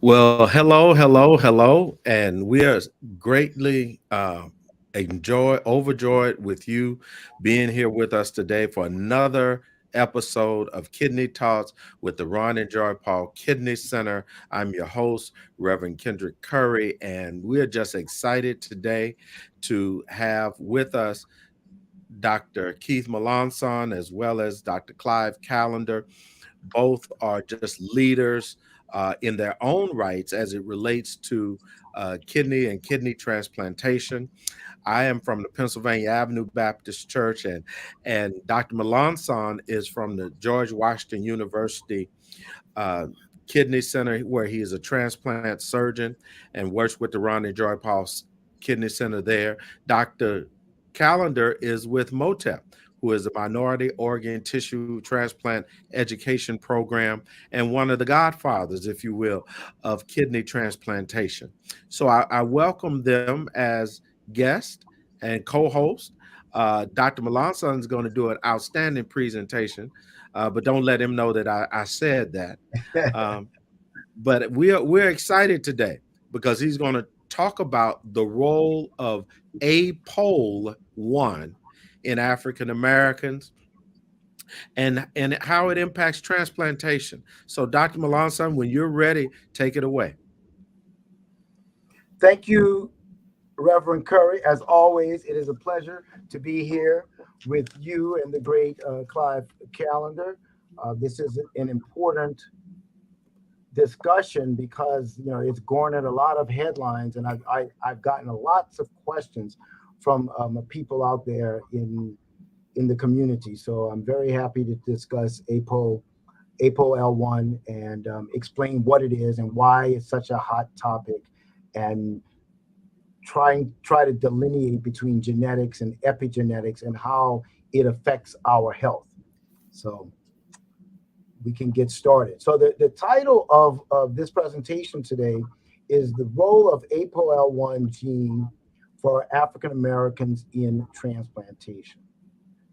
Well, hello, and we are greatly overjoyed with you being here with us today for another episode of Kidney Talks with the Ron and Joy Paul Kidney Center. I'm your host, Reverend Kendrick Curry, and we're just excited today to have with us Dr. Keith Melanson as well as Dr. Clive Callender. Both are just leaders in their own rights as it relates to kidney and kidney transplantation. I am from the Pennsylvania Avenue Baptist Church, and Dr. Melanson is from the George Washington University uh, Kidney Center, where he is a transplant surgeon and works with the Ron and Joy Paul Kidney Center there. Dr. Callender is with MOTEP, who is a minority organ tissue transplant education program and one of the godfathers, if you will, of kidney transplantation. So I welcome them as guests and co-host. Dr. Melanson is going to do an outstanding presentation, but don't let him know that I said that. Um, but we're excited today because he's going to talk about the role of APOL1 in African Americans and how it impacts transplantation. So, Dr. Melanson, when you're ready, take it away. Thank you, Reverend Curry. As always, it is a pleasure to be here with you and the great Clive Callender. This is an important discussion because it's garnered a lot of headlines, and I've gotten lots of questions from people out there in the community. So I'm very happy to discuss APOL1 and explain what it is and why it's such a hot topic, and try to delineate between genetics and epigenetics and how it affects our health. So we can get started. So the title of this presentation today is the role of APOL1 gene for African Americans in transplantation.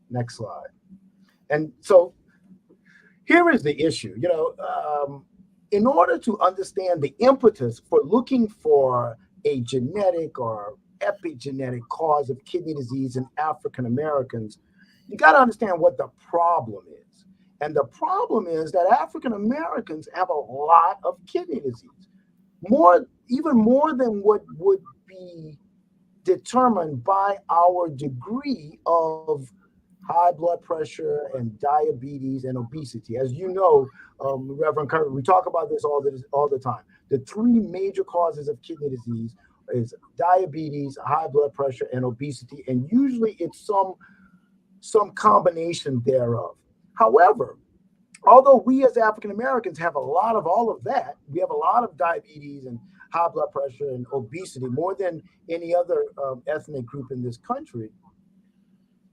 Next slide. And so here is the issue. In order to understand the impetus for looking for a genetic or epigenetic cause of kidney disease in African Americans, you got to understand what the problem is. And the problem is that African Americans have a lot of kidney disease, even more than what would be determined by our degree of high blood pressure and diabetes and obesity. As you know, Reverend Curry, we talk about this all the time. The three major causes of kidney disease is diabetes, high blood pressure, and obesity, and usually it's some combination thereof. However, although we as African Americans have a lot of all of that, we have a lot of diabetes and high blood pressure and obesity, more than any other ethnic group in this country.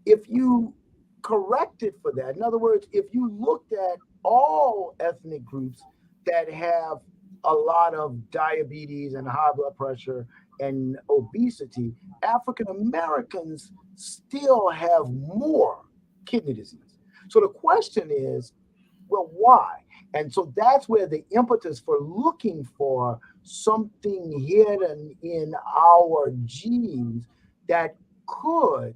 If you corrected for that, in other words, if you looked at all ethnic groups that have a lot of diabetes and high blood pressure and obesity, African Americans still have more kidney disease. So the question is, well, why? And so that's where the impetus for looking for something hidden in our genes that could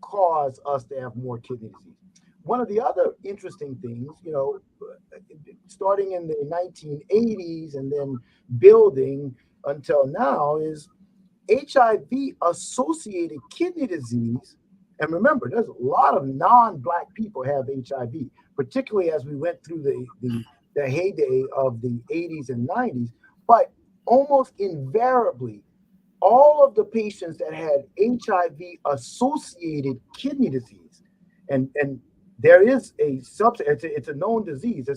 cause us to have more kidney disease. One of the other interesting things, starting in the 1980s and then building until now, is HIV associated kidney disease. And remember, there's a lot of non-Black people have HIV, particularly as we went through the heyday of the 80s and 90s. But almost invariably, all of the patients that had HIV associated kidney disease, and there is a subset, it's a known disease.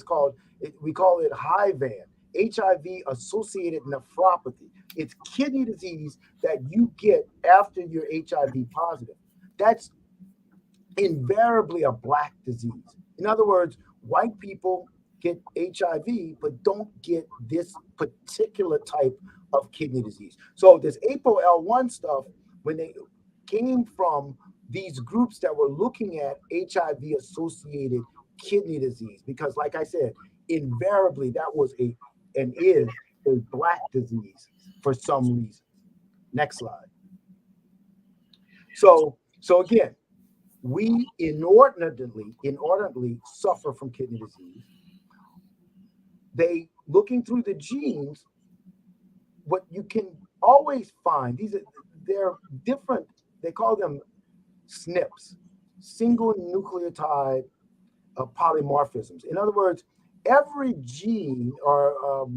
We call it HIVAN, HIV associated nephropathy. It's kidney disease that you get after you're HIV positive. That's invariably a Black disease. In other words, white people get HIV, but don't get this particular type of kidney disease. So this APOL1 stuff, when they came from these groups that were looking at HIV-associated kidney disease, because like I said, invariably that was and is is black disease for some reason. Next slide. So again, we inordinately suffer from kidney disease. They looking through the genes, what you can always find, they're different. They call them SNPs, single nucleotide polymorphisms. In other words, every gene or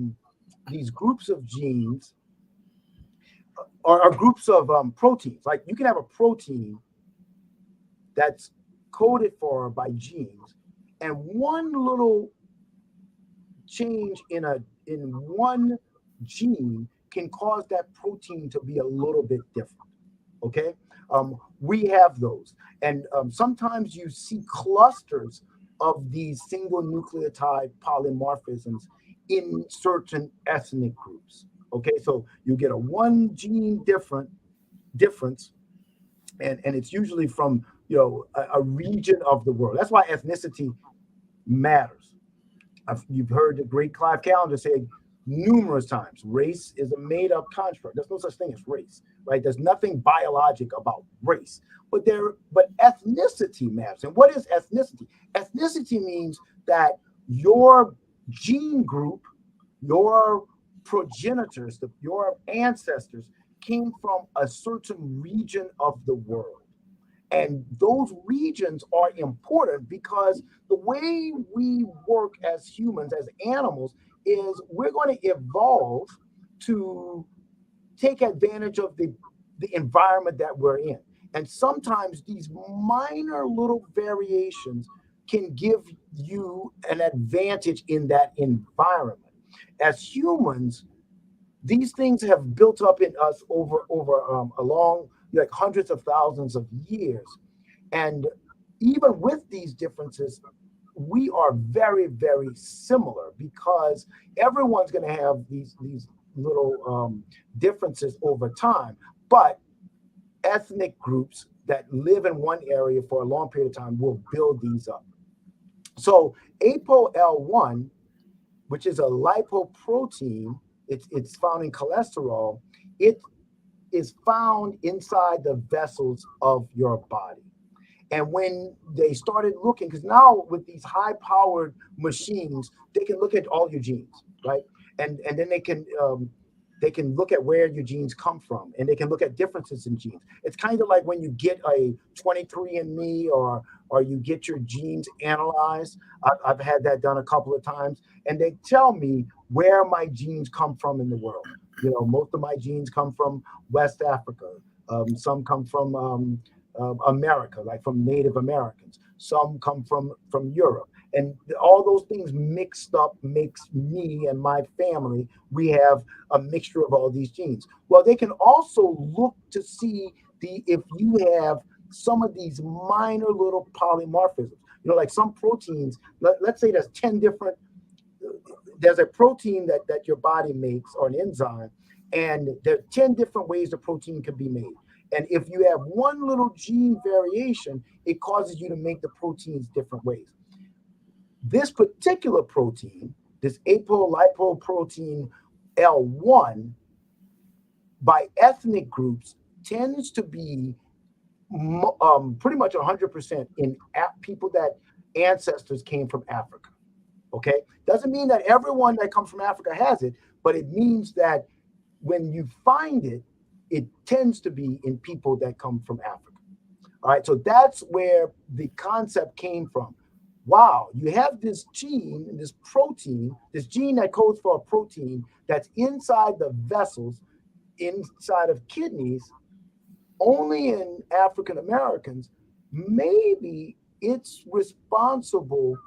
these groups of genes are groups of proteins. Like you can have a protein that's coded for by genes, and one little change in one gene can cause that protein to be a little bit different. Okay, we have those, and sometimes you see clusters of these single nucleotide polymorphisms in certain ethnic groups. Okay, so you get a one gene difference, and it's usually from a region of the world. That's why ethnicity matters. You've heard the great Clive Callender say numerous times, race is a made-up construct. There's no such thing as race, right? There's nothing biologic about race, but ethnicity matters. And what is ethnicity? Ethnicity means that your gene group, your progenitors, your ancestors came from a certain region of the world. And those regions are important because the way we work as humans, as animals, is we're going to evolve to take advantage of the environment that we're in. And sometimes these minor little variations can give you an advantage in that environment. As humans, these things have built up in us over a long, like hundreds of thousands of years. And even with these differences, we are very, very similar because everyone's going to have these little differences over time. But ethnic groups that live in one area for a long period of time will build these up. So ApoL1, which is a lipoprotein, it's found in cholesterol. It is found inside the vessels of your body. And when they started looking, because now with these high-powered machines, they can look at all your genes, right? And then they can look at where your genes come from, and they can look at differences in genes. It's kind of like when you get a 23andMe or you get your genes analyzed. I've had that done a couple of times, and they tell me where my genes come from in the world. Most of my genes come from West Africa. Some come from America, like from Native Americans. Some come from Europe, and all those things mixed up makes me and my family. We have a mixture of all these genes. Well, they can also look to see if you have some of these minor little polymorphisms. Like some proteins. Let's say there's a protein that your body makes, or an enzyme, and there are 10 different ways the protein can be made. And if you have one little gene variation, it causes you to make the proteins different ways. This particular protein, this apolipoprotein L1, by ethnic groups, tends to be pretty much 100% in people that ancestors came from Africa. Okay, doesn't mean that everyone that comes from Africa has it, but it means that when you find it, it tends to be in people that come from Africa. All right, so that's where the concept came from. Wow, you have this gene, this protein, this gene that codes for a protein that's inside the vessels, inside of kidneys, only in African Americans. Maybe it's responsible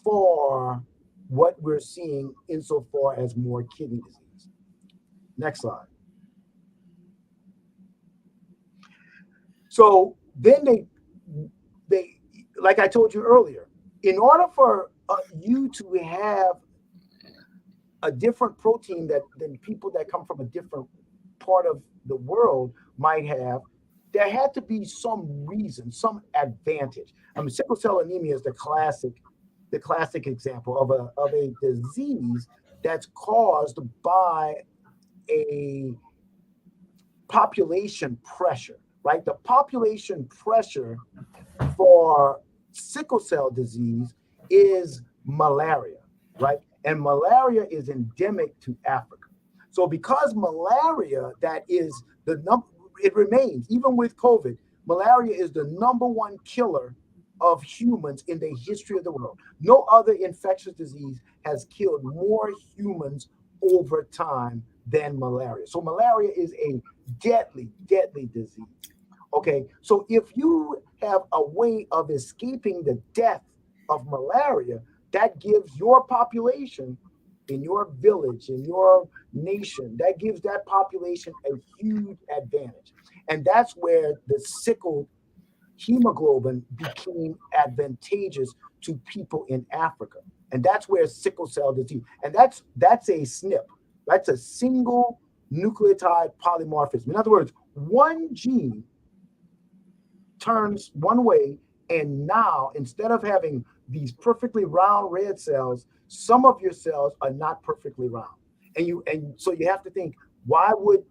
for what we're seeing insofar as more kidney disease. Next slide. So then they like I told you earlier, in order for you to have a different protein than people that come from a different part of the world might have, there had to be some reason, some advantage. I mean, sickle cell anemia is the classic example of a disease that's caused by a population pressure, right? The population pressure for sickle cell disease is malaria, right? And malaria is endemic to Africa. So because malaria, that is the number, it remains, even with COVID, malaria is the number one killer of humans in the history of the world. No other infectious disease has killed more humans over time than malaria. So malaria is a deadly, deadly disease. Okay, so if you have a way of escaping the death of malaria, that gives your population in your village, in your nation, that gives that population a huge advantage. And that's where the sickle hemoglobin became advantageous to people in Africa. And that's where sickle cell disease, and that's a SNP. That's a single nucleotide polymorphism. In other words, one gene turns one way, and now instead of having these perfectly round red cells, some of your cells are not perfectly round. And so you have to think, why would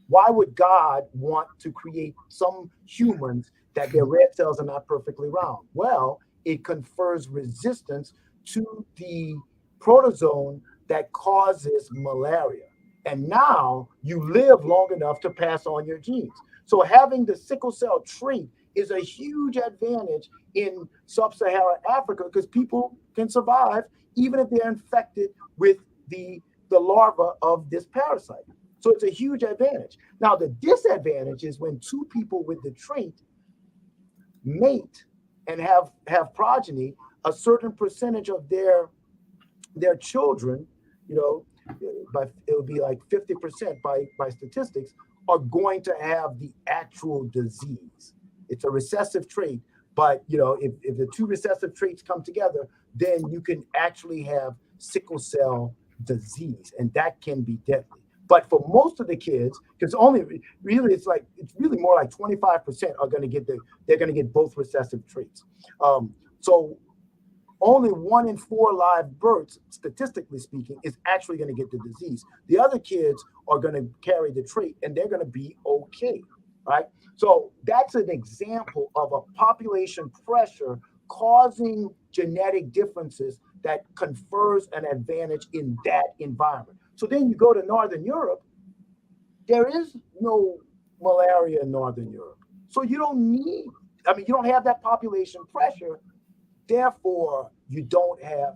why would God want to create some humans that their red cells are not perfectly round? Well, it confers resistance to the protozoan that causes malaria. And now you live long enough to pass on your genes. So having the sickle cell trait is a huge advantage in sub-Saharan Africa because people can survive even if they're infected with the larva of this parasite. So it's a huge advantage. Now, the disadvantage is when two people with the trait mate and have progeny, a certain percentage of their children, you know, but it would be like 50% by statistics, are going to have the actual disease. It's a recessive trait, but if the two recessive traits come together, then you can actually have sickle cell disease, and that can be deadly. But for most of the kids, because only really it's really more like 25% are going to get they're going to get both recessive traits. So only 1 in 4 live births, statistically speaking, is actually going to get the disease. The other kids are going to carry the trait and they're going to be okay, right? So that's an example of a population pressure causing genetic differences that confers an advantage in that environment. So then you go to Northern Europe, there is no malaria in Northern Europe. So you don't need, you don't have that population pressure. Therefore, you don't have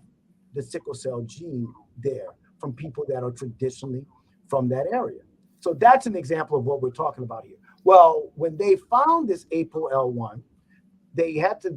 the sickle cell gene there from people that are traditionally from that area. So that's an example of what we're talking about here. Well, when they found this APOL1, they had to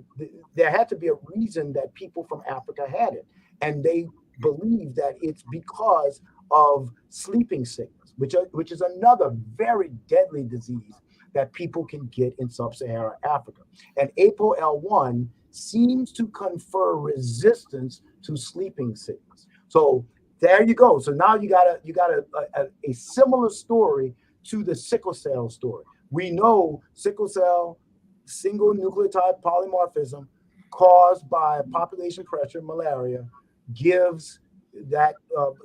there had to be a reason that people from Africa had it, and they believe that it's because of sleeping sickness, which is another very deadly disease that people can get in sub-Saharan Africa. And APOL1 seems to confer resistance to sleeping sickness. So there you go. So now you got a similar story to the sickle cell story. We know sickle cell single nucleotide polymorphism caused by population pressure, malaria, gives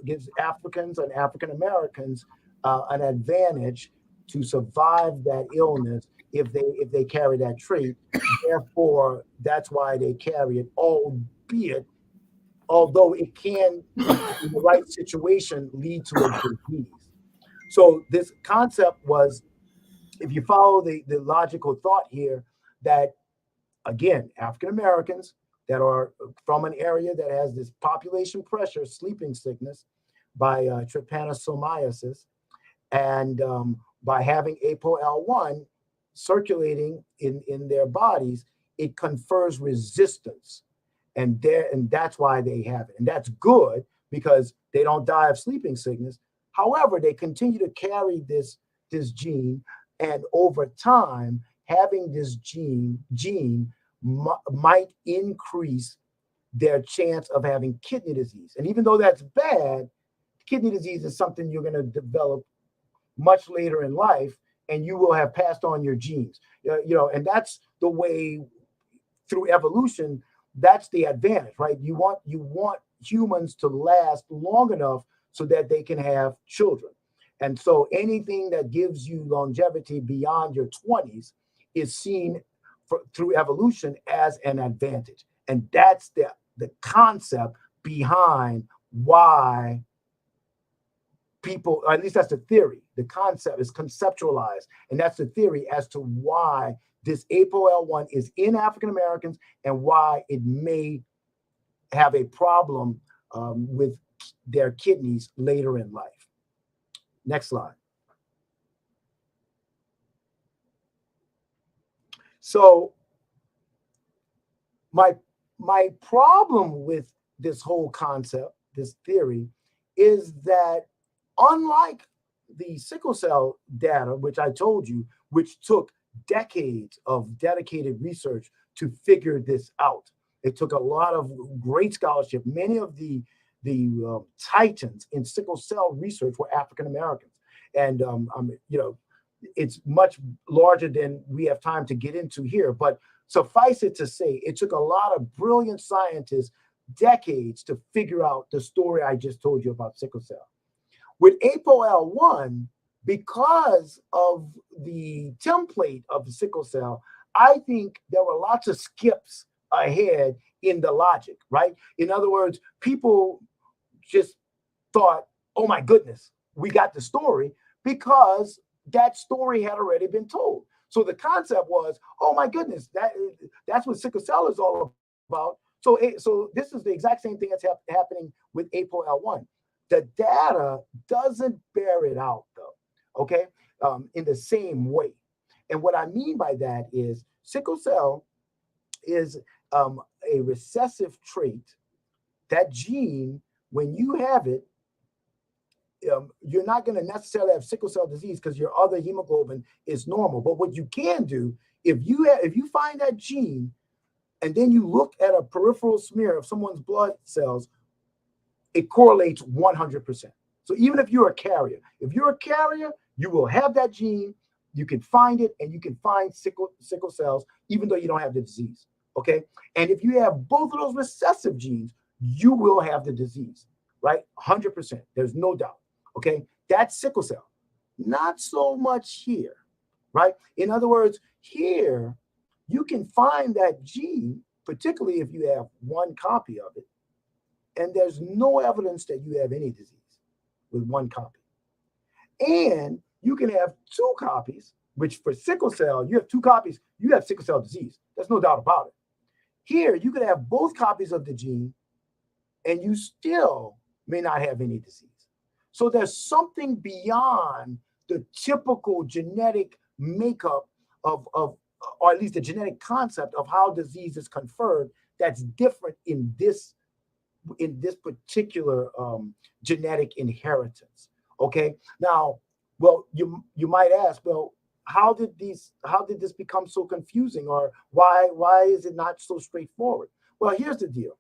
gives Africans and African Americans an advantage to survive that illness if they carry that trait. Therefore, that's why they carry it, albeit although it can, in the right situation, lead to a disease. So this concept was, if you follow the logical thought here, that again, African Americans that are from an area that has this population pressure, sleeping sickness by trypanosomiasis, and by having APOL1 circulating in their bodies, it confers resistance, and that's why they have it, and that's good because they don't die of sleeping sickness. However, they continue to carry this gene, and over time, having this gene might increase their chance of having kidney disease. And even though that's bad, kidney disease is something you're going to develop much later in life, and you will have passed on your genes. And that's the way through evolution. That's the advantage, right? You want humans to last long enough so that they can have children. And so anything that gives you longevity beyond your 20s is seen through evolution as an advantage. And that's the concept behind why people, or at least that's the theory. The concept is conceptualized, and that's the theory as to why this APOL1 is in African Americans and why it may have a problem with their kidneys later in life. Next slide. So my problem with this whole concept, this theory, is that unlike the sickle cell data, which I told you, which took decades of dedicated research to figure this out. It took a lot of great scholarship. Many of the titans in sickle cell research were African Americans, and it's much larger than we have time to get into here. But suffice it to say, it took a lot of brilliant scientists decades to figure out the story I just told you about sickle cell. With APOL1, because of the template of the sickle cell, I think there were lots of skips ahead in the logic, right? In other words, people just thought, oh my goodness, we got the story because that story had already been told. So the concept was, oh my goodness, that's what sickle cell is all about. So this is the exact same thing that's happening with APOL1. The data doesn't bear it out though, okay, in the same way. And what I mean by that is sickle cell is a recessive trait. That gene, when you have it, you're not going to necessarily have sickle cell disease because your other hemoglobin is normal. But what you can do, if you find that gene and then you look at a peripheral smear of someone's blood cells, it correlates 100%. So even if you're a carrier, you will have that gene, you can find it, and you can find sickle cells, even though you don't have the disease. Okay. And if you have both of those recessive genes, you will have the disease, right? 100%. There's no doubt. Okay. That's sickle cell. Not so much here, right? In other words, here you can find that gene, particularly if you have one copy of it, and there's no evidence that you have any disease with one copy. And you can have two copies, which for sickle cell, you have two copies, you have sickle cell disease. There's no doubt about it. Here, you could have both copies of the gene, and you still may not have any disease. So there's something beyond the typical genetic makeup of or at least the genetic concept of how disease is conferred that's different in this particular genetic inheritance. Okay. Now, well, you might ask, well, how did this become so confusing, or why is it not so straightforward? Well, here's the deal.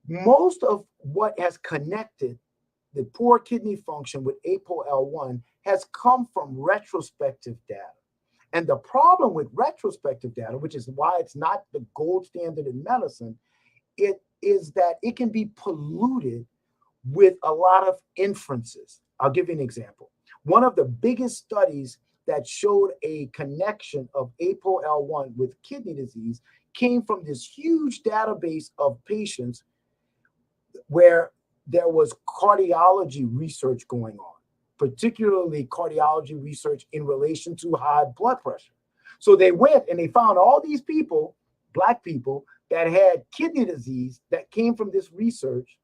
Most of what has connected the poor kidney function with APOL1 has come from retrospective data. And the problem with retrospective data, which is why it's not the gold standard in medicine, it is that it can be polluted with a lot of inferences. I'll give you an example. One of the biggest studies that showed a connection of APOL1 with kidney disease came from this huge database of patients where there was cardiology research going on, particularly cardiology research in relation to high blood pressure. So they went and they found all these people, Black people, that had kidney disease that came from this research.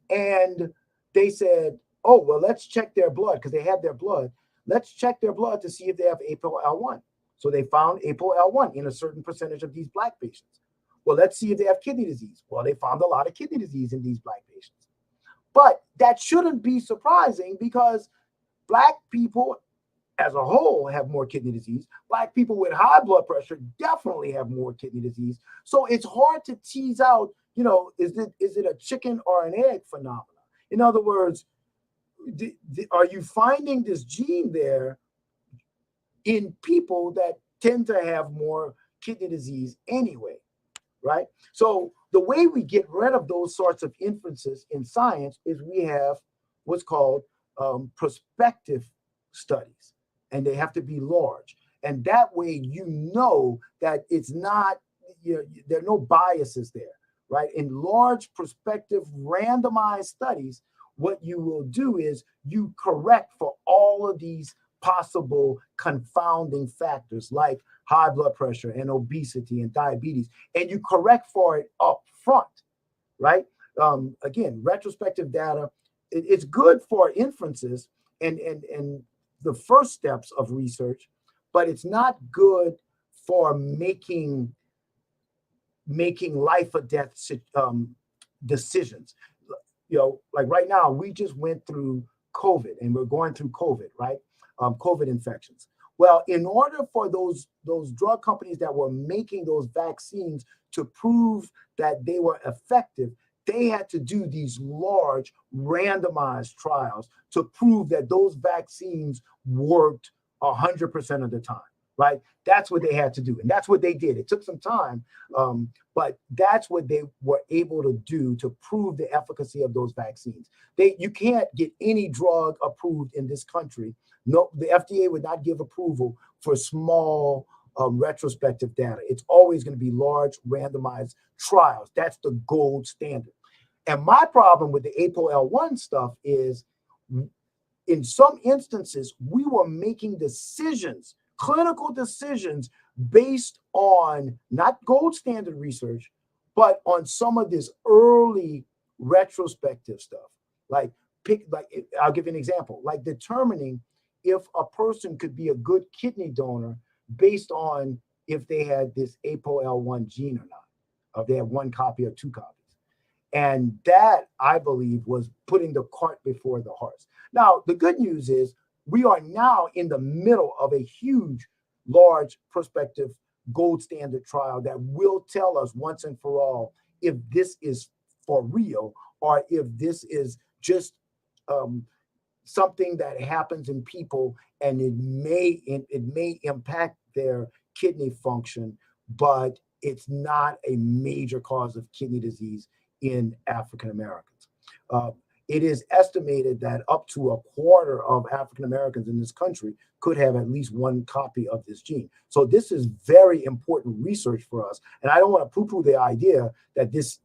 And they said, oh, well, let's check their blood because they had their blood. Let's check their blood to see if they have APOL1. So they found APOL1 in a certain percentage of these Black patients. Well, let's see if they have kidney disease. Well, they found a lot of kidney disease in these Black patients. But that shouldn't be surprising because Black people as a whole have more kidney disease. Black people with high blood pressure definitely have more kidney disease. So it's hard to tease out, is it a chicken or an egg phenomenon? In other words, are you finding this gene there in people that tend to have more kidney disease anyway, right? So the way we get rid of those sorts of inferences in science is we have what's called prospective studies, and they have to be large. And that way, you know that it's not, there are no biases there, right? In large prospective randomized studies, what you will do is you correct for all of these possible confounding factors like high blood pressure and obesity and diabetes, and you correct for it up front, right? Again, retrospective data, it's good for inferences and the first steps of research, but it's not good for making life or death decisions. Like right now, we just went through COVID, and we're going through COVID, right? COVID infections. Well, in order for those drug companies that were making those vaccines to prove that they were effective, they had to do these large randomized trials to prove that those vaccines worked 100% of the time, right? That's what they had to do, and that's what they did. It took some time, but that's what they were able to do to prove the efficacy of those vaccines. You can't get any drug approved in this country. No, the FDA would not give approval for small retrospective data. It's always going to be large randomized trials. That's the gold standard. And my problem with the APOL1 stuff is, in some instances, we were making decisions, clinical decisions, based on not gold standard research, but on some of this early retrospective stuff. Like I'll give you an example, like determining if a person could be a good kidney donor based on if they had this APOL1 gene or not, or if they had one copy or two copies. And that, I believe, was putting the cart before the horse. Now, the good news is we are now in the middle of a huge, large prospective gold standard trial that will tell us once and for all if this is for real or if this is just something that happens in people, and it may impact their kidney function, but it's not a major cause of kidney disease in African Americans. It is estimated that up to a quarter of African Americans in this country could have at least one copy of this gene. So this is very important research for us. And I don't want to poo-poo the idea that this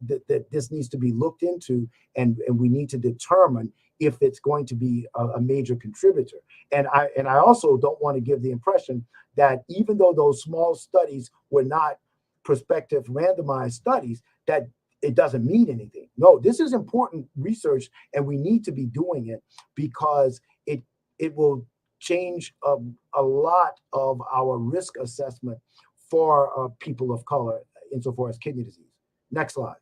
needs to be looked into, and we need to determine if it's going to be a major contributor. And I also don't want to give the impression that even though those small studies were not prospective randomized studies, that it doesn't mean anything. No, this is important research, and we need to be doing it because it will change a lot of our risk assessment for people of color insofar as kidney disease. Next slide.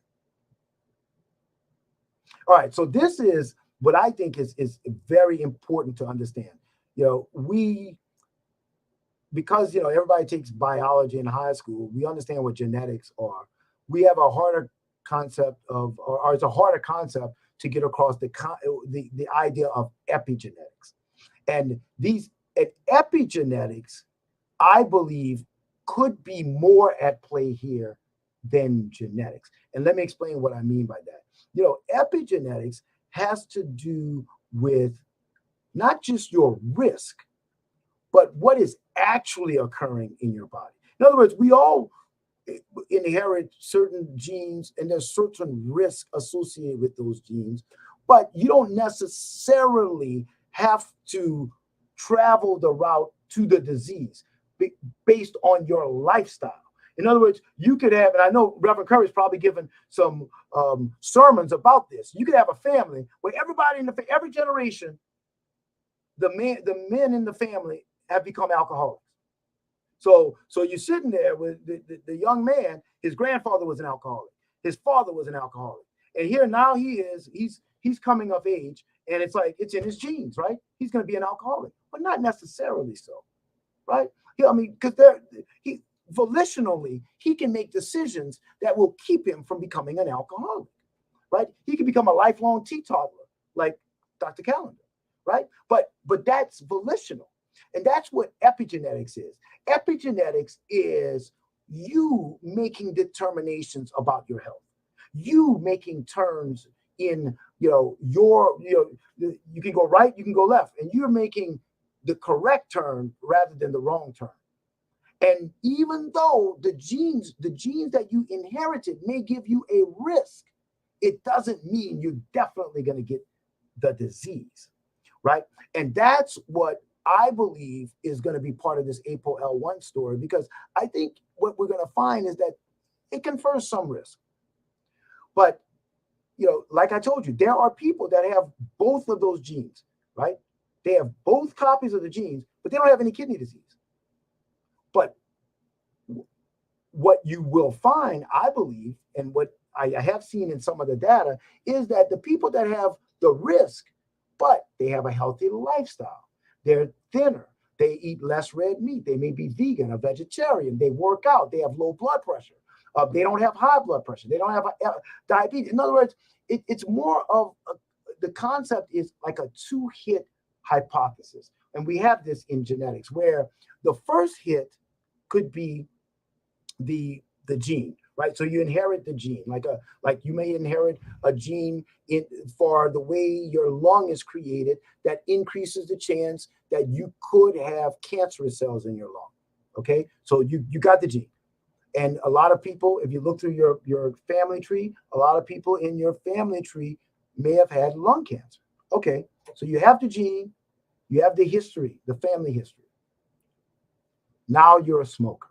All right, so this is what I think is very important to understand. Because everybody takes biology in high school, we understand what genetics are. We have a harder concept of, or it's a harder concept to get across the idea of epigenetics. And epigenetics, I believe, could be more at play here than genetics. And let me explain what I mean by that. Epigenetics has to do with not just your risk, but what is actually occurring in your body. In other words, we all inherit certain genes, and there's certain risk associated with those genes, but you don't necessarily have to travel the route to the disease based on your lifestyle. In other words, you could have, and I know Reverend Curry's probably given some sermons about this. You could have a family where everybody in every generation, the men in the family have become alcoholics. So you're sitting there with the young man. His grandfather was an alcoholic. His father was an alcoholic, and here now he's coming of age, and it's like it's in his genes, right? He's going to be an alcoholic, but not necessarily so, right? Because he volitionally he can make decisions that will keep him from becoming an alcoholic, right? He can become a lifelong teetotaler, like Dr. Callender, right? But that's volitional. And that's what epigenetics is. Epigenetics is you making determinations about your health. you making turns in, your, you can go right, you can go left, and you're making the correct turn rather than the wrong turn. And even though the genes that you inherited may give you a risk, it doesn't mean you're definitely going to get the disease, right? And that's what I believe is going to be part of this ApoL1 story, because I think what we're going to find is that it confers some risk. But, like I told you, there are people that have both of those genes, right? They have both copies of the genes, but they don't have any kidney disease. But what you will find, I believe, and what I have seen in some of the data, is that the people that have the risk, but they have a healthy lifestyle, they're thinner, they eat less red meat, they may be vegan or vegetarian, they work out, they have low blood pressure, they don't have high blood pressure, they don't have diabetes. In other words, it's more of the concept is like a two-hit hypothesis. And we have this in genetics where the first hit could be the gene, right? So you inherit the gene, like you may inherit a gene in for the way your lung is created that increases the chance that you could have cancerous cells in your lung. Okay, so you got the gene. And a lot of people, if you look through your family tree, a lot of people in your family tree may have had lung cancer. Okay, so you have the gene, you have the history, the family history. Now you're a smoker.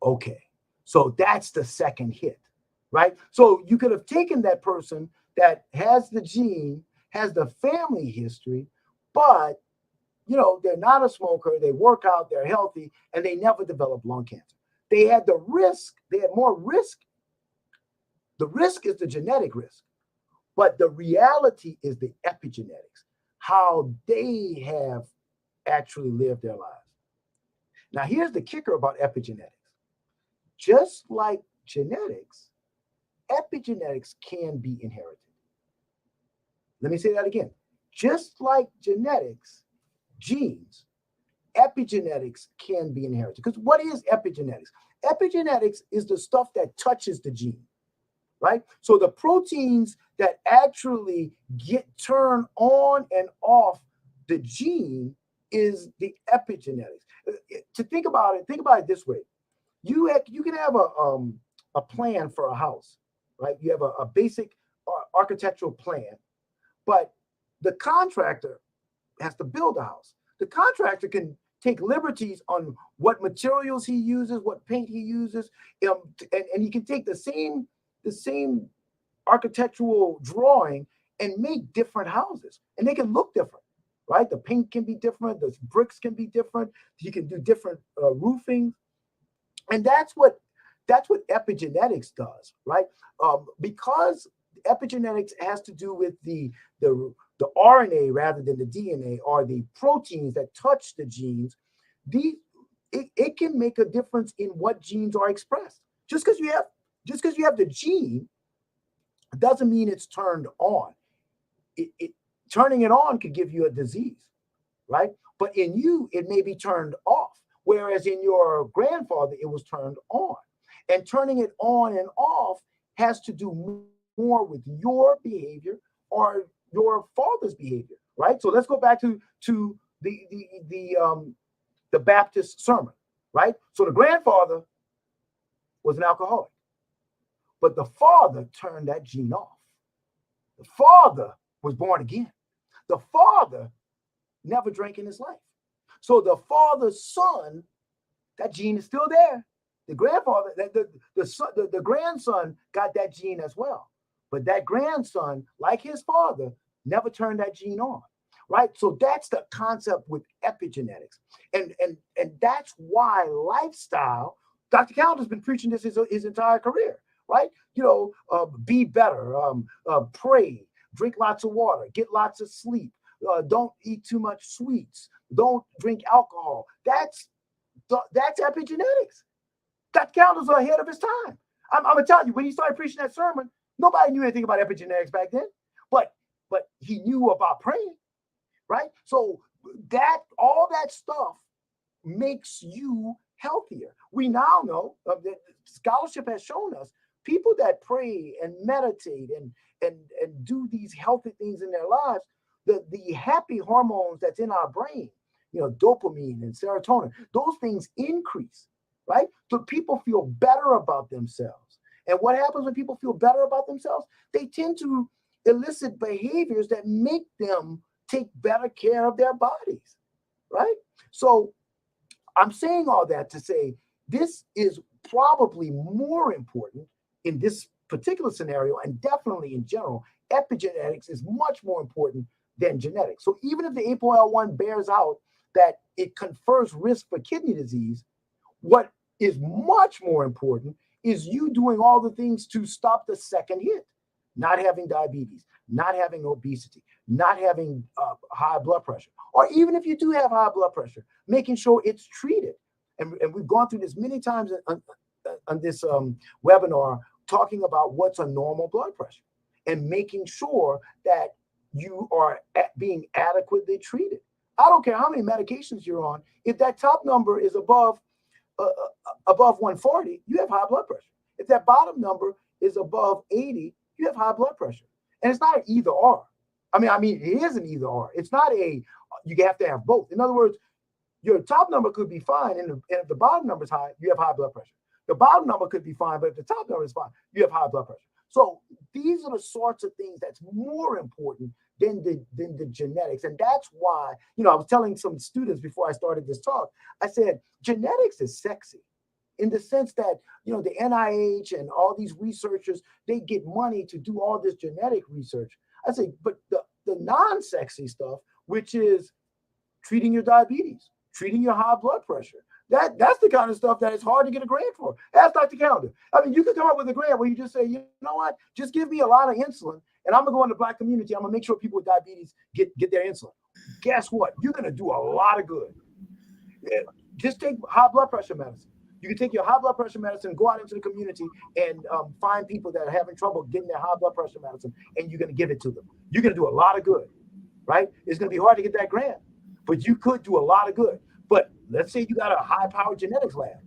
Okay, so that's the second hit, right? So you could have taken that person that has the gene, has the family history, but they're not a smoker, they work out, they're healthy, and they never developed lung cancer. They had the risk, they had more risk. The risk is the genetic risk, but the reality is the epigenetics, how they have actually lived their lives. Now, here's the kicker about epigenetics. Just like genetics, epigenetics can be inherited. Let me say that again. Just like genetics, genes, epigenetics can be inherited. Because what is epigenetics? Epigenetics is the stuff that touches the gene, right? So the proteins that actually get turned on and off the gene is the epigenetics. To think about it this way. You can have a plan for a house, right? You have a basic architectural plan, but the contractor has to build a house. The contractor can take liberties on what materials he uses, what paint he uses, and he can take the same architectural drawing and make different houses, and they can look different, right? The paint can be different, the bricks can be different. He can do different roofing, and that's what epigenetics does, right? Because epigenetics has to do with the RNA rather than the DNA, or the proteins that touch the genes. These it can make a difference in what genes are expressed. Just because you have the gene doesn't mean it's turned on. It turning it on could give you a disease, right? But in you, it may be turned off. Whereas in your grandfather, it was turned on. And turning it on and off has to do more with your behavior or your father's behavior, right? So let's go back to the Baptist sermon, right? So the grandfather was an alcoholic, but the father turned that gene off. The father was born again. The father never drank in his life. So the father's son, that gene is still there. The grandfather, the grandson got that gene as well. But that grandson, like his father, never turned that gene on. Right? So that's the concept with epigenetics. And that's why lifestyle, Dr. Callender's been preaching this his entire career, right? Be better, pray, drink lots of water, get lots of sleep, don't eat too much sweets, don't drink alcohol. That's epigenetics. Dr. Callender's ahead of his time. I'm gonna tell you, when he started preaching that sermon, nobody knew anything about epigenetics back then, but he knew about praying, right? So that all that stuff makes you healthier. We now know that scholarship has shown us people that pray and meditate and do these healthy things in their lives, the happy hormones that's in our brain, dopamine and serotonin, those things increase, right? So people feel better about themselves. And what happens when people feel better about themselves? They tend to elicit behaviors that make them take better care of their bodies, right? So I'm saying all that to say this is probably more important in this particular scenario, and definitely in general. Epigenetics is much more important than genetics. So even if the ApoL1 bears out that it confers risk for kidney disease, what is much more important is you doing all the things to stop the second hit. Not having diabetes, not having obesity, not having high blood pressure, or even if you do have high blood pressure, making sure it's treated. And we've gone through this many times on this webinar, talking about what's a normal blood pressure and making sure that you are being adequately treated. I don't care how many medications you're on. If that top number is above 140, you have high blood pressure. If that bottom number is above 80, you have high blood pressure. And it's not an either or. I mean, it is an either or. It's not you have to have both. In other words, your top number could be fine, and if the bottom number is high, you have high blood pressure. The bottom number could be fine, but if the top number is fine, you have high blood pressure. So these are the sorts of things that's more important than the genetics. And that's why, I was telling some students before I started this talk, I said, genetics is sexy in the sense that, the NIH and all these researchers, they get money to do all this genetic research. I say, but the non-sexy stuff, which is treating your diabetes, treating your high blood pressure, that's the kind of stuff that is hard to get a grant for. Ask Dr. Calendar. I mean, you could come up with a grant where you just say, you know what, just give me a lot of insulin, and I'm gonna go in the black community. I'm gonna make sure people with diabetes get their insulin. Guess what? You're gonna do a lot of good. Just take high blood pressure medicine. You can take your high blood pressure medicine, go out into the community, and find people that are having trouble getting their high blood pressure medicine, and you're gonna give it to them. You're gonna do a lot of good, right? It's gonna be hard to get that grant, but you could do a lot of good. But let's say you got a high-powered genetics lab,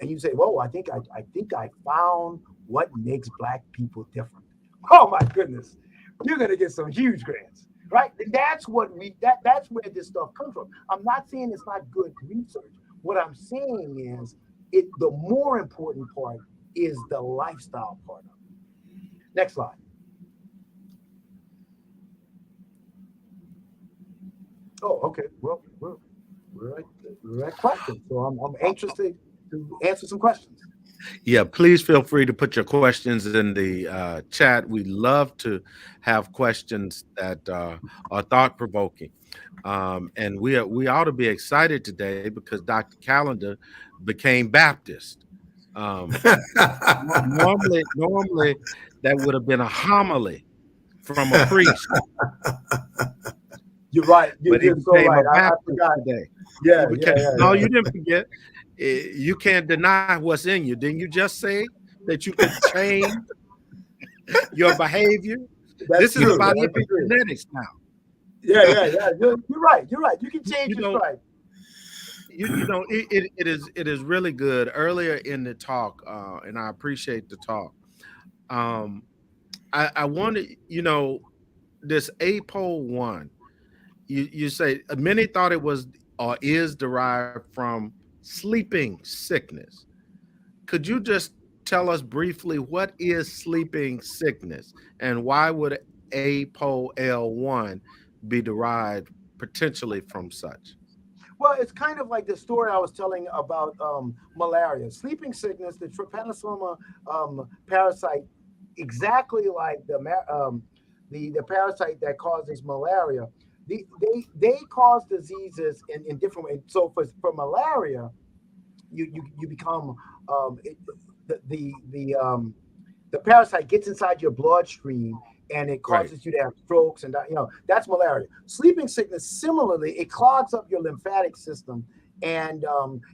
and you say, "Whoa, I think I found what makes Black people different." Oh my goodness, you're gonna get some huge grants, right? And that's where this stuff comes from. I'm not saying it's not good research. What I'm saying is, the more important part is the lifestyle part of it. Next slide. Oh, okay. Well, we're at questions, so I'm anxious to answer some questions. Yeah, please feel free to put your questions in the chat. We love to have questions that are thought provoking, and we ought to be excited today because Dr. Calendar became Baptist. Um, normally that would have been a homily from a priest, You're right. but he You're so became a right. I Baptist forgot. today. He Yeah, yeah, became yeah, no, yeah. you didn't forget. You can't deny what's in you. Didn't you just say that you could change your behavior? That's This is true. about That's true. epigenetics Yeah, now. yeah, yeah. You're right. You're right. You can change you your know, stride. it is really good. Earlier in the talk, and I appreciate the talk. Um, I wanted, this APOL one. You say many thought it was or is derived from sleeping sickness. Could you just tell us briefly what is sleeping sickness and why would APOL1 be derived potentially from such? Well, it's kind of like the story I was telling about malaria, sleeping sickness, the trypanosoma parasite, exactly like the parasite that causes malaria. They cause diseases in different ways. So for malaria, you become it, the parasite gets inside your bloodstream and it Right. causes you to have strokes and that's malaria. Sleeping sickness, similarly, it clogs up your lymphatic system and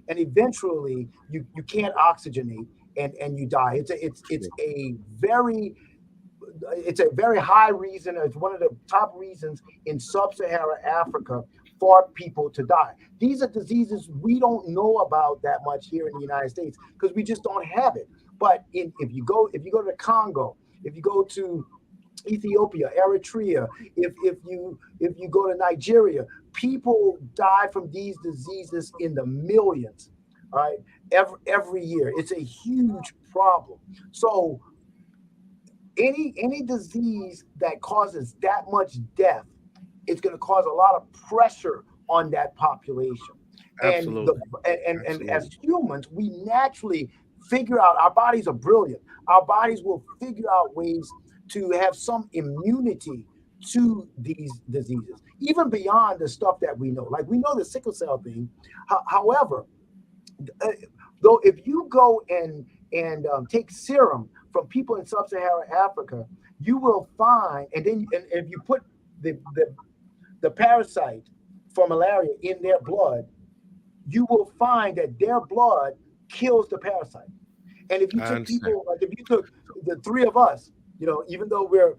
eventually you can't oxygenate and you die. It's a very high reason. It's one of the top reasons in sub-Saharan Africa for people to die. These are diseases we don't know about that much here in the United States because we just don't have it. But if you go to Congo, if you go to Ethiopia, Eritrea, if you go to Nigeria, people die from these diseases in the millions, all right, every year. It's a huge problem. So any disease that causes that much death, it's going to cause a lot of pressure on that population. And the Absolutely. and as Absolutely. humans, we naturally figure out, our bodies are brilliant. Our bodies will figure out ways to have some immunity to these diseases, even beyond the stuff that we know. Like, we know the sickle cell thing. However, uh, though, if you go and take serum from people in sub-Saharan Africa, you will find, and if you put the parasite for malaria in their blood, you will find that their blood kills the parasite. And if you I took understand. people, like if you took the three of us, even though we're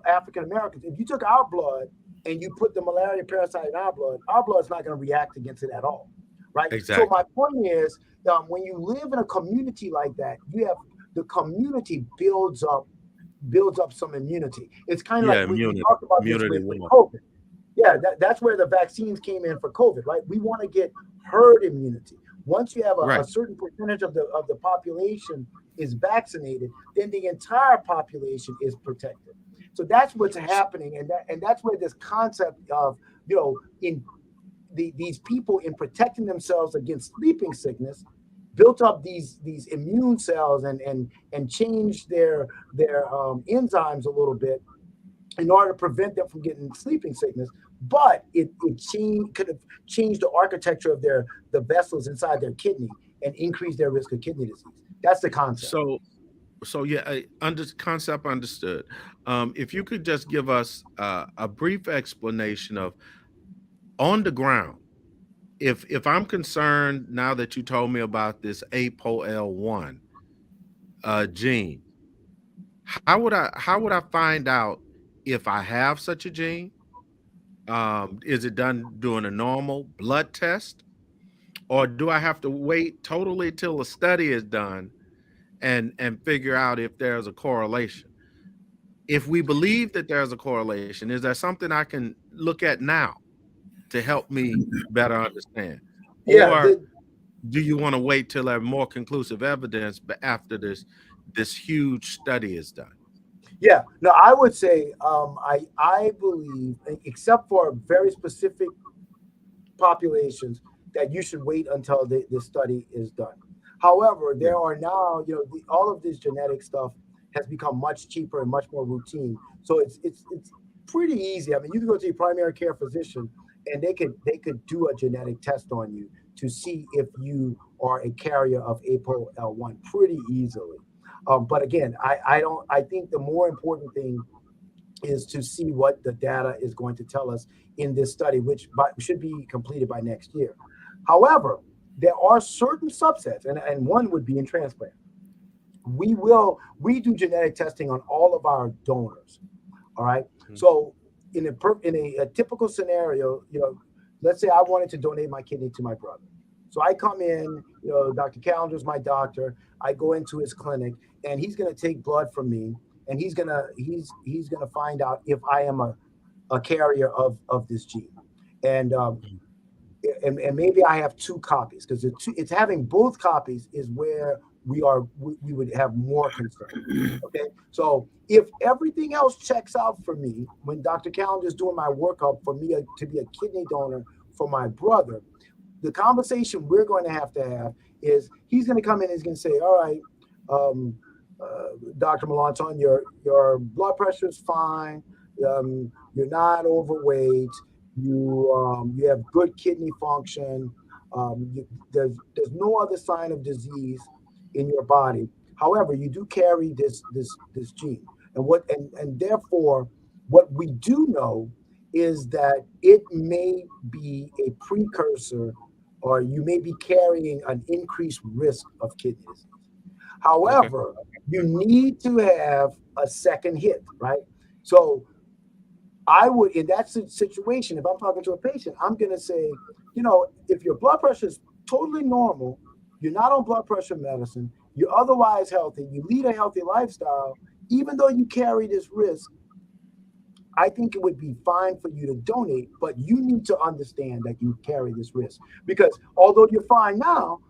African Americans, if you took our blood and you put the malaria parasite in our blood is not going to react against it at all, right? So my Exactly. point is, when you live in a community like that, the community builds up some immunity. It's kind of Yeah, like we immunity. talked about this Immunity with one. COVID. Yeah, that's where the vaccines came in for COVID, right? We want to get herd immunity. Once you have a Right. certain percentage of the population is vaccinated, then the entire population is protected. So that's what's happening, and that's where this concept of, in these people, in protecting themselves against sleeping sickness, built up these immune cells, and changed their enzymes a little bit in order to prevent them from getting sleeping sickness. But could have changed the architecture of the vessels inside their kidney and increased their risk of kidney disease. That's the concept. So yeah, concept understood. If you could just give us a brief explanation of on the ground, if I'm concerned now that you told me about this APOL1 gene, how would I find out if I have such a gene? Is it done doing a normal blood test, or do I have to wait totally till a study is done and figure out if there's a correlation? If we believe that there's a correlation, is there something I can look at now to help me better understand? Yeah, Or do you want to wait till there more conclusive evidence but after this huge study is done? yeah. No, I would say, I believe, except for very specific populations, that you should wait until the study is done. However, Yeah. there are now, all of this genetic stuff has become much cheaper and much more routine. So it's pretty easy. I mean, you can go to your primary care physician, and they could do a genetic test on you to see if you are a carrier of APOL1 pretty easily. But again, I don't. I think the more important thing is to see what the data is going to tell us in this study, which should be completed by next year. However, there are certain subsets, and one would be in transplant. We do genetic testing on all of our donors. All right. Mhm. So in a typical scenario, let's say I wanted to donate my kidney to my brother. So I come in, Dr. Calendar's my doctor. I go into his clinic, and he's going to take blood from me, and he's gonna find out if I am a carrier of this gene. And and maybe I have two copies, because it's having both copies is where we would have more concern. Okay, so if everything else checks out for me, when Dr. Calendar is doing my workup for me to be a kidney donor for my brother, the conversation we're going to have is, he's going to come in and he's going to say, all right, um, Dr. Melanton, your blood pressure is fine. You're not overweight. You have good kidney function. There's no other sign of disease in your body. However, you do carry this gene, and therefore, what we do know is that it may be a precursor, or you may be carrying an increased risk of kidney disease. Okay. However, you need to have a second hit, right? So I would, in that situation, if I'm talking to a patient, I'm going to say, if your blood pressure is totally normal, you're not on blood pressure medicine, you're otherwise healthy, you lead a healthy lifestyle, even though you carry this risk, I think it would be fine for you to donate, but you need to understand that you carry this risk. Because although you're fine now,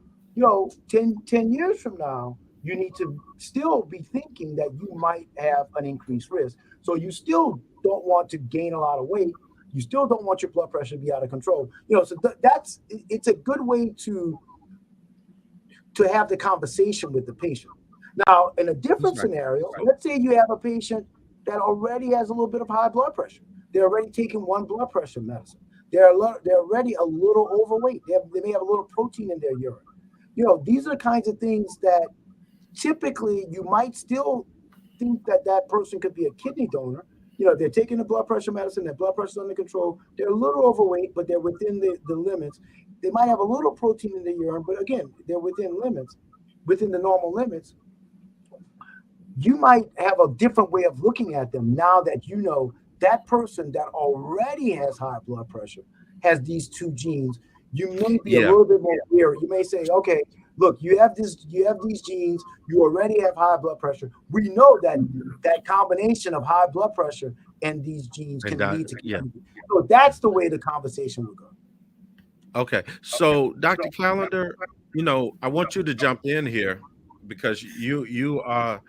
10 years from now, you need to still be thinking that you might have an increased risk. So you still don't want to gain a lot of weight. You still don't want your blood pressure to be out of control. So it's a good way to have the conversation with the patient. Now, in a That's different right. scenario, let's say you have a patient that already has a little bit of high blood pressure. They're already taking one blood pressure medicine. They're already a little overweight. They may have a little protein in their urine. These are kinds of things that typically you might still think that that person could be a kidney donor. They're taking the blood pressure medicine, their blood pressure's under control. They're a little overweight, but they're within the limits. They might have a little protein in the urine, but again, they're within limits, within the normal limits. You might have a different way of looking at them now that that person that already has high blood pressure has these two genes. You may be a Yeah. little bit more wary. You may say, okay, look, you have these genes, you already have high blood pressure. We know that that combination of high blood pressure and these genes And can lead to yeah. cancer. So that's the way the conversation will go. Okay. So, Dr. Calendar, I want you to jump in here because you are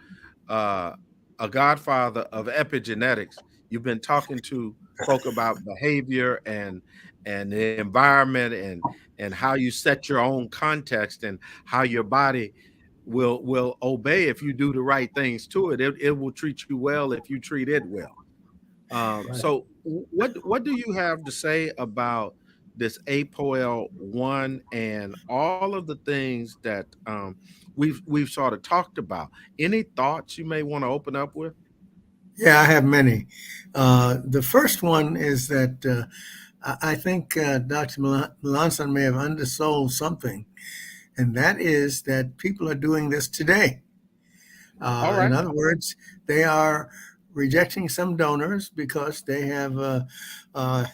uh, a godfather of epigenetics. You've been talking to folk about behavior and the environment and how you set your own context and how your body will obey if you do the right things to it. It will treat you well if you treat it well. Right. So what do you have to say about this APOL1 and all of the things that we've sort of talked about? Any thoughts you may want to open up with? Yeah, I have many. The first one is that I think Dr. Melanson may have undersold something, and that is that people are doing this today. All In right. other words, they are rejecting some donors because they have uh,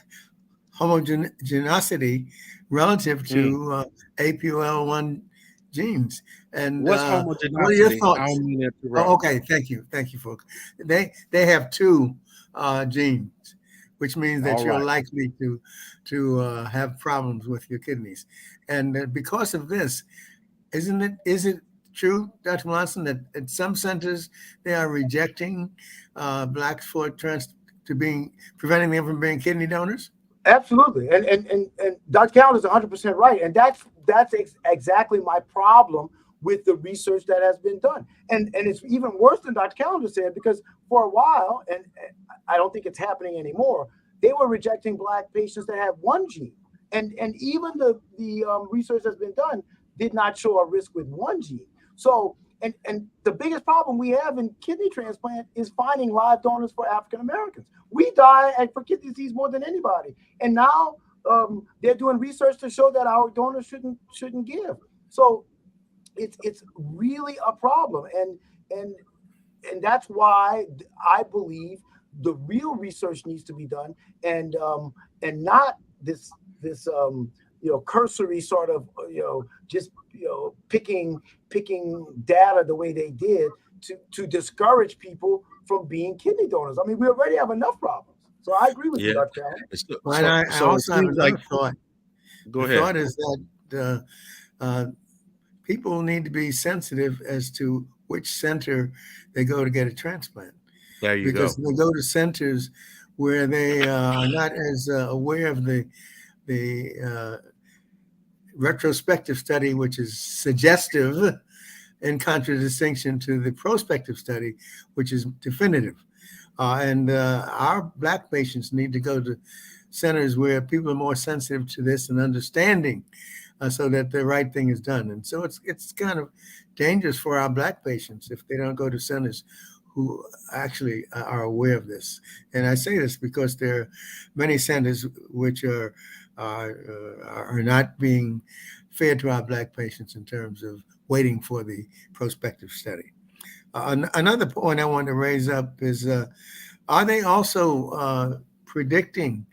homogeneity relative Mm. to APOL1 genes. And What's what are your homogeneity? I thoughts? don't mean to Oh, interrupt. okay, thank you, folks. They have two genes, which means All that you're right. likely to have problems with your kidneys, and because of this, is it true, Dr. Monson, that at some centers they are rejecting blacks for to being preventing them from being kidney donors? Absolutely, and Dr. Callen is 100% right, and that's exactly my problem with the research that has been done, and it's even worse than Dr. Callen said, because for a while, and I don't think it's happening anymore, they were rejecting black patients that had one gene, and even the research that's been done did not show a risk with one gene. So and the biggest problem we have in kidney transplant is finding live donors for African Americans. We die for kidney disease more than anybody, and now they're doing research to show that our donors shouldn't give. So it's really a problem, and and that's why I believe the real research needs to be done, and not this cursory sort of just picking data the way they did to discourage people from being kidney donors. I mean, we already have enough problems. So I agree with you, Yeah. Dr. Callen. So Well, and so, I so it also have seems like another thought. go The ahead. thought is that people need to be sensitive as to which center they go to get a transplant, There you because go. they go to centers where they are not as aware of the retrospective study, which is suggestive in contradistinction to the prospective study, which is definitive. And our black patients need to go to centers where people are more sensitive to this and understanding, so that the right thing is done. And so it's kind of dangerous for our black patients if they don't go to centers who actually are aware of this. And I say this because there are many centers which are not being fair to our black patients in terms of waiting for the prospective study. Another point I want to raise up is, are they also predicting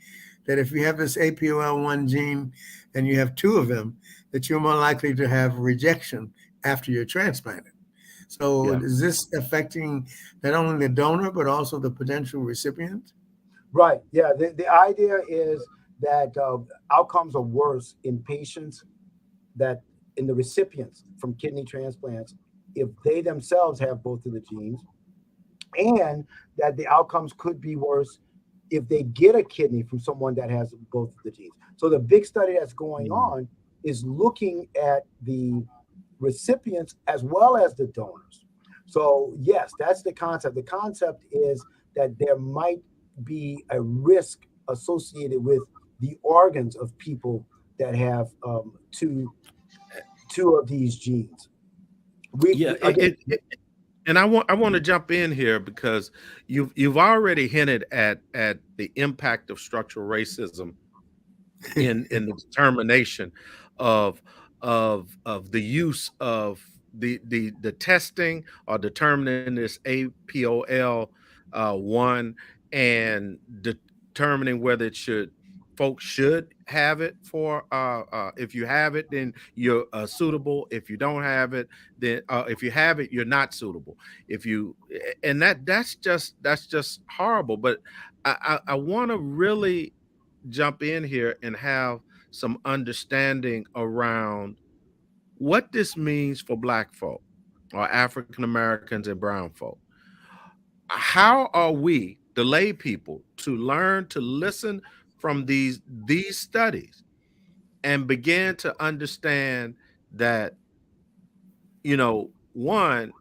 that if you have this APOL1 gene and you have two of them, that you're more likely to have rejection after you're transplanted? So Yeah. is this affecting not only the donor but also the potential recipient? Right. Yeah. The idea is that outcomes are worse in patients that in the recipients from kidney transplants if they themselves have both of the genes, and that the outcomes could be worse if they get a kidney from someone that has both of the genes. So the big study that's going Mm. on is looking at the recipients as well as the donors. So yes, that's the concept. The concept is that there might be a risk associated with the organs of people that have two of these genes. Yeah, We again, and I want to jump in here because you've already hinted at the impact of structural racism in the determination of of the use of the testing or determining this APOL one and determining whether it should folks should have it for if you have it then you're suitable, if you don't have it then if you have it you're not suitable, if you and that's just horrible. But I want to really jump in here and have some understanding around what this means for Black folk or African Americans and brown folk. How are we, the lay people, to learn to listen from these studies and begin to understand that, one,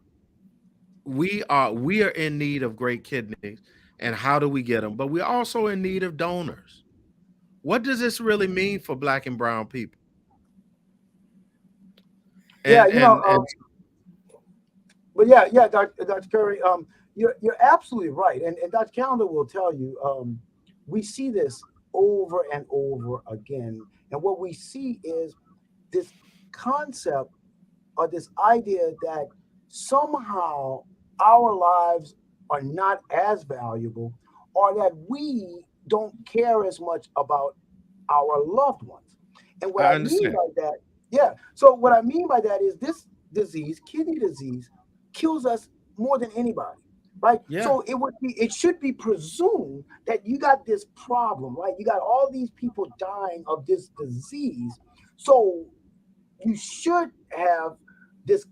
we are in need of great kidneys, and how do we get them? But we're also in need of donors. What does this really mean for Black and brown people? yeah, And and but yeah, Dr. Curry, you're absolutely right, and Dr. Calendar will tell you, we see this over and over again, and what we see is this concept or this idea that somehow our lives are not as valuable, or that we don't care as much about our loved ones. And what I I mean understand. by that, yeah. So what I mean by that is this disease, kidney disease, kills us more than anybody, right? Yeah, So it should be presumed that you got this problem, right? You got all these people dying of this disease. So you should have this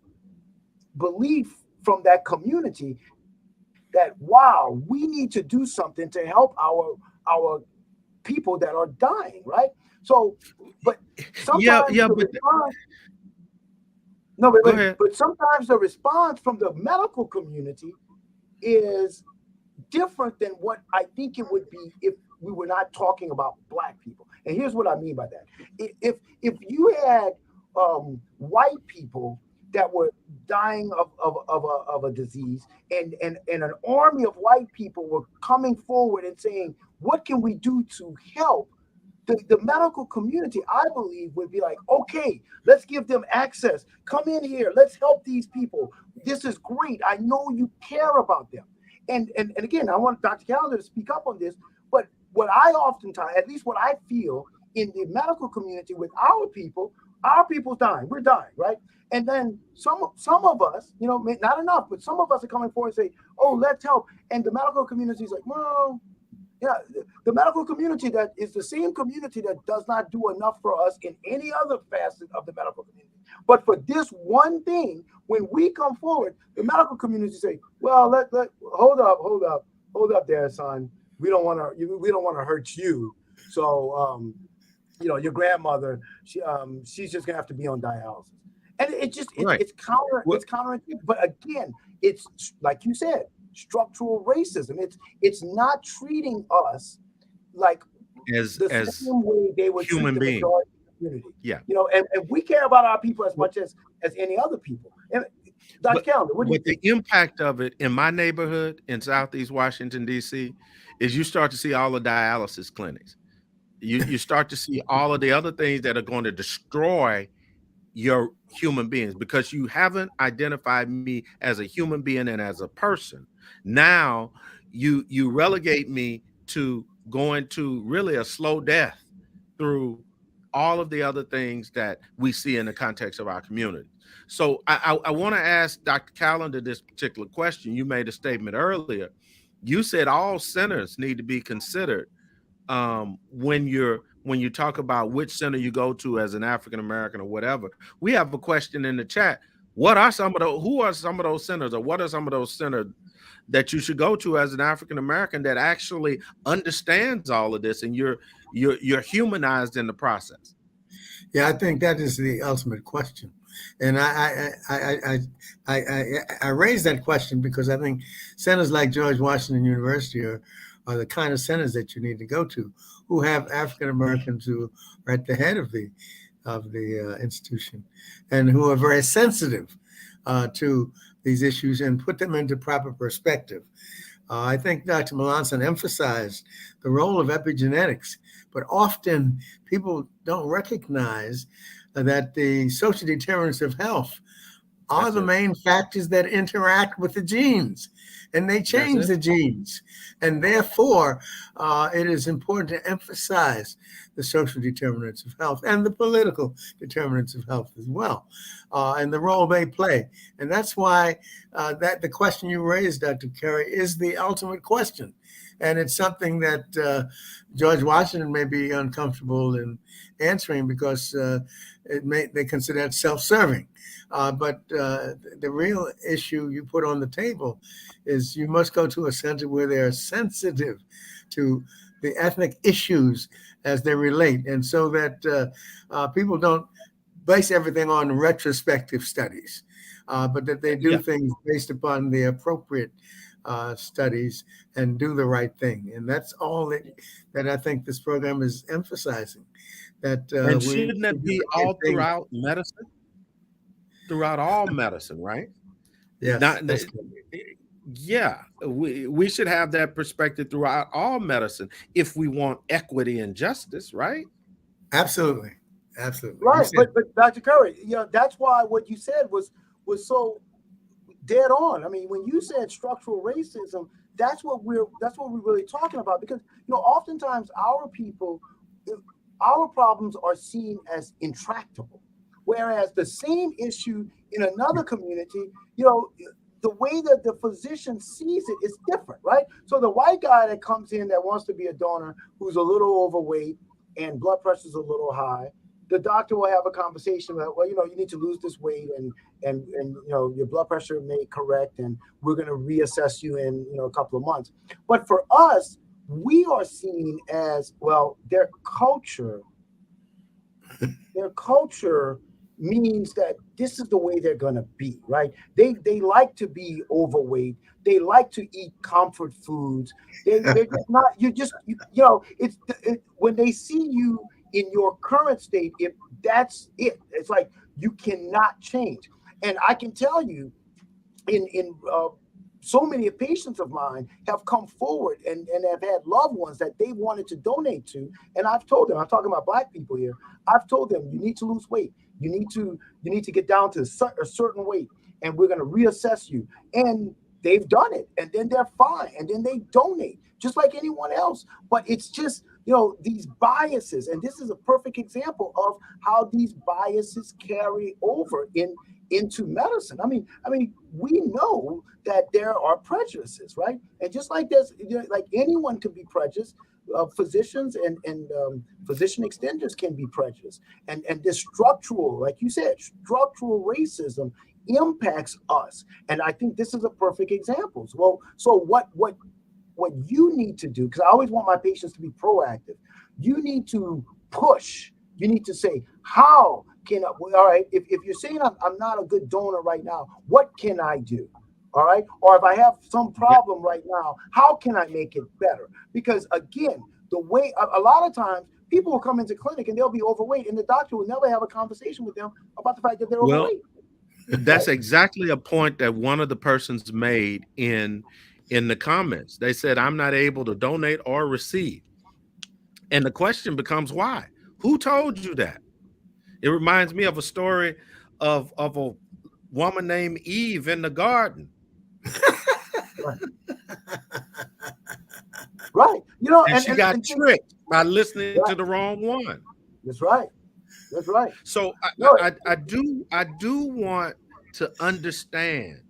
belief from that community that wow, we need to do something to help our people that are dying, right? So, but yeah, sometimes yeah. the But response, no, but, go but ahead. but sometimes the response from the medical community is different than what I think it would be if we were not talking about black people. And here's what I mean by that: if you had white people that were dying of a disease, and an army of white people were coming forward and saying, "What can we do to help?" The medical community, I believe, would be like, okay, let's give them access. Come in here. Let's help these people. This is great. I know you care about them. And again, I want Dr. Calendar to speak up on this. But what I oftentimes, at least what I feel in the medical community with our people's dying. We're dying, right? And then some of us, not enough, but some of us are coming forward and say, oh, let's help. And the medical community is like, well, yeah, the medical community that is the same community that does not do enough for us in any other facet of the medical community. But for this one thing, when we come forward, the medical community say, "Well, let hold up there, son. We don't want to hurt you. So, your grandmother, she's just gonna have to be on dialysis." And it just Right. it's Well, counterintuitive. But again, it's like you said, structural racism. It's not treating us like the same as way they would treat human the beings. majority of the community. Yeah. And we care about our people as Well, much as any other people. And Dr. but Calendar, what do you but the think? impact of it in my neighborhood in Southeast Washington D.C. is you start to see all the dialysis clinics. You start to see all of the other things that are going to destroy your human beings because you haven't identified me as a human being and as a person. Now you relegate me to going to really a slow death through all of the other things that we see in the context of our community. So I want to ask Dr. Callender this particular question. You made a statement earlier. You said all centers need to be considered when you talk about which center you go to as an African American or whatever. We have a question in the chat. What are some of those? Who are some of those centers, or what are some of those centers that you should go to as an African American that actually understands all of this, and you're humanized in the process? Yeah, I think that is the ultimate question, and I raise that question because I think centers like George Washington University are the kind of centers that you need to go to, who have African Americans who are at the head of the institution, and who are very sensitive to these issues and put them into proper perspective. I think Dr. Melanson emphasized the role of epigenetics, but often people don't recognize that the social determinants of health are That's the it. main factors that interact with the genes, and they That's change it. the genes. And therefore, it is important to emphasize the social determinants of health and the political determinants of health as well, and the role they play. And that's why that the question you raised, Dr. Carey, is the ultimate question. And it's something that George Washington may be uncomfortable in answering because they consider it self-serving. But the real issue you put on the table is you must go to a center where they are sensitive to the ethnic issues as they relate, and so that people don't base everything on retrospective studies, but that they do Yeah. things based upon the appropriate studies and do the right thing. And that's all that I think this program is emphasizing. That And we shouldn't that do be the right all thing. throughout medicine? Throughout all medicine, right? Yes, Not, that's good. yeah, we should have that perspective throughout all medicine if we want equity and justice, right? Absolutely, absolutely. You Right, said but Dr. Curry, that's why what you said was so dead on. I mean, when you said structural racism, that's what we're really talking about, because oftentimes our people, our problems are seen as intractable, whereas the same issue in another community, the way that the physician sees it is different, right? So the white guy that comes in that wants to be a donor, who's a little overweight and blood pressure's a little high, the doctor will have a conversation about, well, you need to lose this weight, and your blood pressure may correct, and we're going to reassess you in a couple of months. But for us, we are seen as, well, their culture means that this is the way they're going to be, right? They like to be overweight, they like to eat comfort foods, they're just not, when they see you in your current state, if that's it, it's like you cannot change. And I can tell you, in so many patients of mine have come forward and have had loved ones that they wanted to donate to, and I've told them, I'm talking about Black people here, I've told them, you need to lose weight, you need to get down to a certain weight, and we're going to reassess you. And they've done it, and then they're fine, and then they donate just like anyone else. But it's just, these biases, and this is a perfect example of how these biases carry over into medicine. I mean, we know that there are prejudices, right? And just like there's, like anyone can be prejudiced, physicians and physician extenders can be prejudiced, and this structural, like you said, structural racism impacts us. And I think this is a perfect example. Well, so what you need to do, because I always want my patients to be proactive, you need to push. You need to say, how can I, all right, if you're saying I'm not a good donor right now, what can I do? All right. Or if I have some Yeah. problem right now, how can I make it better? Because again, the way a lot of times people will come into clinic and they'll be overweight, and the doctor will never have a conversation with them about the fact that they're Well, overweight. that's Right. exactly a point that one of the persons made in the comments. They said, I'm not able to donate or receive. And the question becomes, why? Who told you that? It reminds me of a story of a woman named Eve in the garden, Right. Right. and And she and, got and think, tricked by listening to right, the wrong one. that's right. That's right. So No, I do want to understand.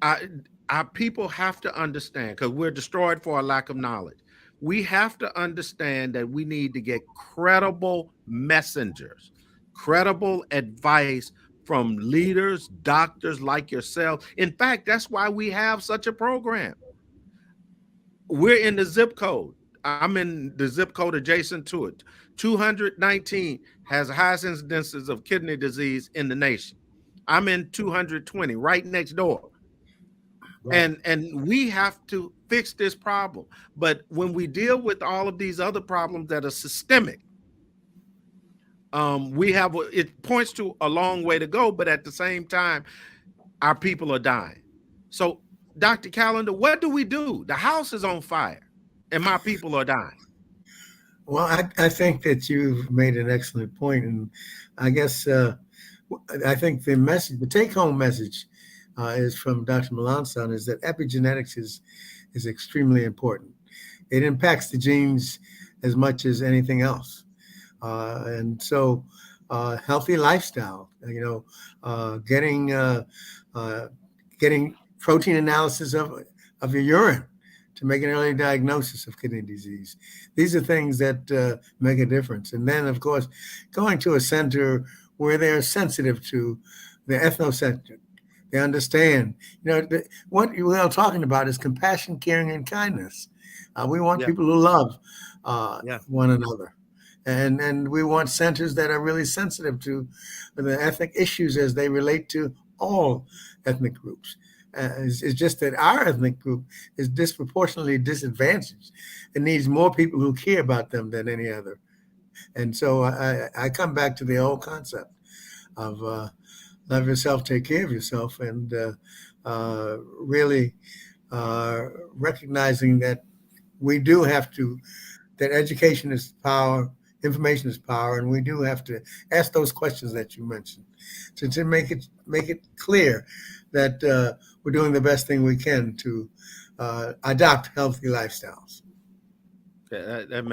I our people have to understand because we're destroyed for a lack of knowledge. We have to understand that we need to get credible messengers, credible advice from leaders, doctors like yourself. In fact, that's why we have such a program. We're in the zip code. I'm in the zip code adjacent to it. 219 has the highest incidences of kidney disease in the nation. I'm in 220, right next door. right. And we have to fix this problem. But when we deal with all of these other problems that are systemic, it points to a long way to go, but at the same time, our people are dying. So, Dr. Calendar, what do we do? The house is on fire and my people are dying. Well, I think that you've made an excellent point, and I guess I think the message, the take-home message, is from Dr. Melanson is that epigenetics is extremely important. It impacts the genes as much as anything else, and so healthy lifestyle. Uh, getting protein analysis of your urine to make an early diagnosis of kidney disease. These are things that make a difference. And then, of course, going to a center where they're sensitive to the ethnocentric. They understand. What we're all talking about is compassion, caring, and kindness. We want Yeah, people who love yeah, one another. And we want centers that are really sensitive to the ethnic issues as they relate to all ethnic groups. It's just that our ethnic group is disproportionately disadvantaged and needs more people who care about them than any other. And so I come back to the old concept of love yourself, take care of yourself, and really recognizing that we do have to, that education is power, information is power, and we do have to ask those questions that you mentioned to make it clear that we're doing the best thing we can to adopt healthy lifestyles. that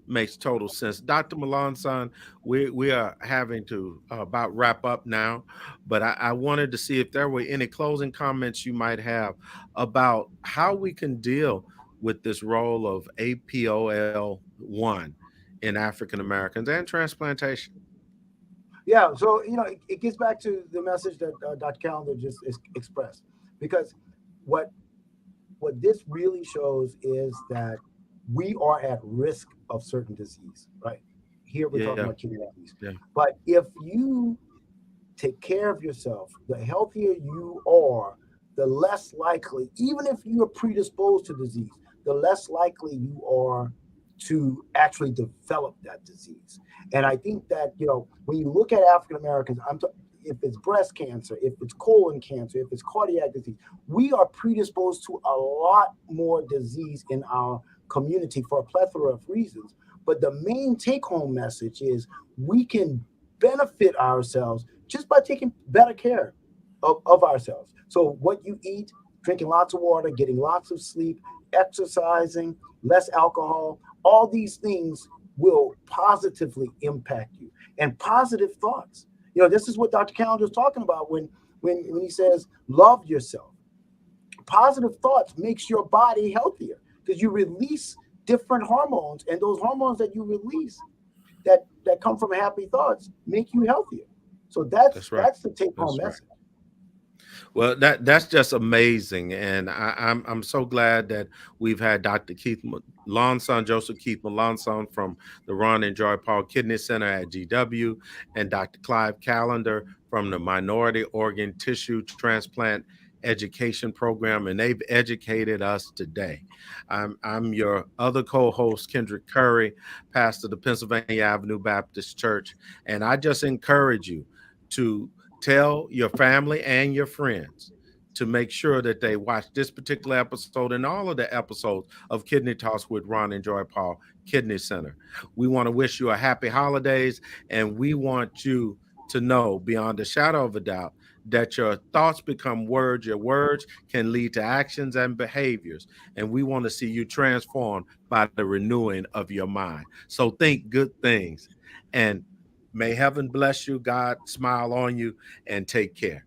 makes total sense. Dr. Melanson, we are having to about wrap up now, but I wanted to see if there were any closing comments you might have about how we can deal with this role of APOL1 in African Americans and transplantation. Yeah. So it gets back to the message that Dr. Calendar just expressed, because what what this really shows is that we are at risk of certain disease, right? Here we're Yeah, talking about kidney disease. yeah, But if you take care of yourself, the healthier you are, the less likely, even if you are predisposed to disease, the less likely you are to actually develop that disease. And I think that, when you look at African Americans, if it's breast cancer, if it's colon cancer, if it's cardiac disease, we are predisposed to a lot more disease in our community for a plethora of reasons. But the main take home message is we can benefit ourselves just by taking better care of ourselves. So, what you eat, drinking lots of water, getting lots of sleep, exercising, less alcohol, all these things will positively impact you. And positive thoughts. This is what Dr. Calendar is talking about when he says, love yourself. Positive thoughts makes your body healthier because you release different hormones, and those hormones that you release that come from happy thoughts make you healthier. So that's that's right. that's the take home That's right. message. Well, that's just amazing, and I'm so glad that we've had Dr. Keith Melanson, Joseph Keith Melanson from the Ron and Joy Paul Kidney Center at GW, and Dr. Clive Callender from the Minority Organ Tissue Transplant Education Program, and they've educated us today. I'm your other co-host, Kendrick Curry, pastor of the Pennsylvania Avenue Baptist Church, and I just encourage you to tell your family and your friends to make sure that they watch this particular episode and all of the episodes of Kidney Talks with Ron and Joy Paul Kidney Center. We want to wish you a happy holidays, and we want you to know beyond a shadow of a doubt that your thoughts become words, your words can lead to actions and behaviors, and we want to see you transformed by the renewing of your mind. So think good things and May heaven bless you, God smile on you, and take care.